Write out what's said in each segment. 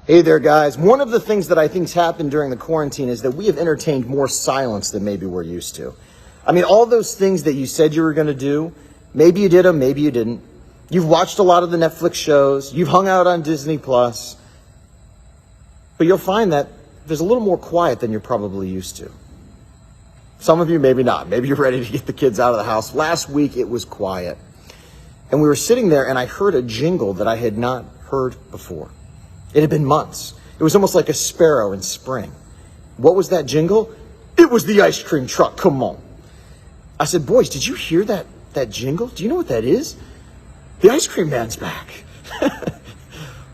Hey there, guys. One of the things that I think's happened during the quarantine is that we have entertained more silence than maybe we're used to. I mean, all those things that you said you were going to do, maybe you did them, maybe you didn't. You've watched a lot of the Netflix shows. You've hung out on Disney Plus. But you'll find that there's a little more quiet than you're probably used to. Some of you, maybe not. Maybe you're ready to get the kids out of the house. Last week, it was quiet. And we were sitting there, and I heard a jingle that I had not heard before. It had been months. It was almost like a sparrow in spring. What was that jingle? It was the ice cream truck. Come on. I said, boys, did you hear that jingle? Do you know what that is? The ice cream man's back.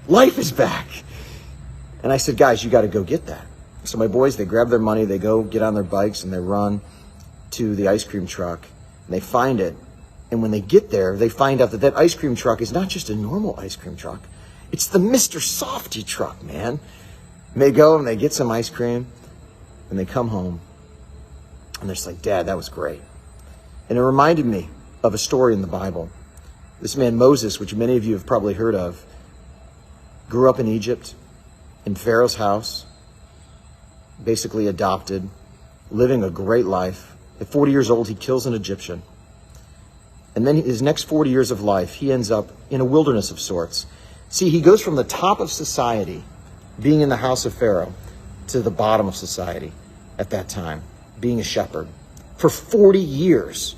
Life is back. And I said, guys, you got to go get that. So my boys, they grab their money, they go get on their bikes, and they run to the ice cream truck, and they find it. And when they get there, they find out that ice cream truck is not just a normal ice cream truck. It's the Mr. Softy truck, man. And they go and they get some ice cream, and they come home, and they're just like, Dad, that was great. And it reminded me of a story in the Bible. This man Moses, which many of you have probably heard of, grew up in Egypt, in Pharaoh's house, basically adopted, living a great life. At 40 years old, he kills an Egyptian. And then his next 40 years of life, he ends up in a wilderness of sorts. See, he goes from the top of society, being in the house of Pharaoh, to the bottom of society at that time, being a shepherd. For 40 years.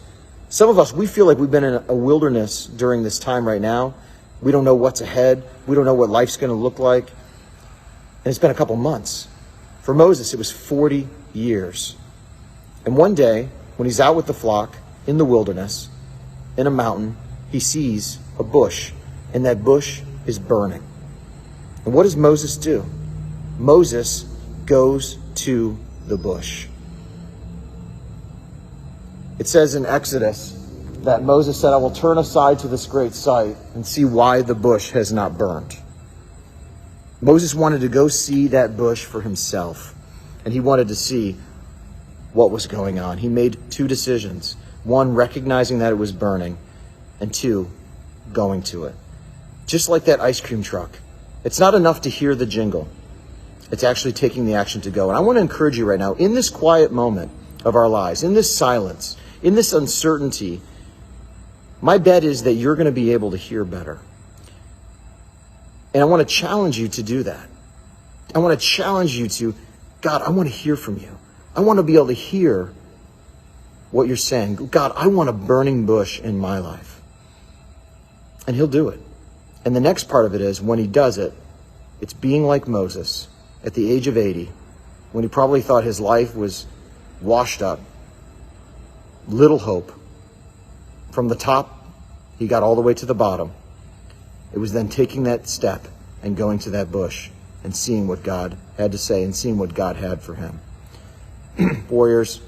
Some of us, we feel like we've been in a wilderness during this time right now. We don't know what's ahead. We don't know what life's going to look like. And it's been a couple months. For Moses, it was 40 years. And one day, when he's out with the flock in the wilderness, in a mountain, he sees a bush, and that bush is burning. And what does Moses do? Moses goes to the bush. It says in Exodus that Moses said, I will turn aside to this great sight and see why the bush has not burned. Moses wanted to go see that bush for himself, and he wanted to see what was going on. He made two decisions. One, recognizing that it was burning, and two, going to it. Just like that ice cream truck. It's not enough to hear the jingle. It's actually taking the action to go. And I want to encourage you right now, in this quiet moment of our lives, in this silence, in this uncertainty, my bet is that you're going to be able to hear better. And I want to challenge you to do that. I want to challenge you to, God, I want to hear from you. I want to be able to hear what you're saying. God, I want a burning bush in my life. And he'll do it. And the next part of it is, when he does it, it's being like Moses at the age of 80, when he probably thought his life was washed up, little hope. From the top, he got all the way to the bottom. It was then taking that step and going to that bush and seeing what God had to say and seeing what God had for him. Warriors,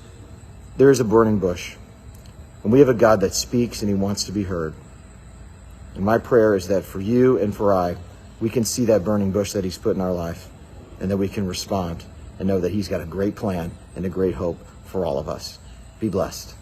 there is a burning bush. And we have a God that speaks and he wants to be heard. And my prayer is that for you and for I, we can see that burning bush that he's put in our life and that we can respond and know that he's got a great plan and a great hope for all of us. Be blessed.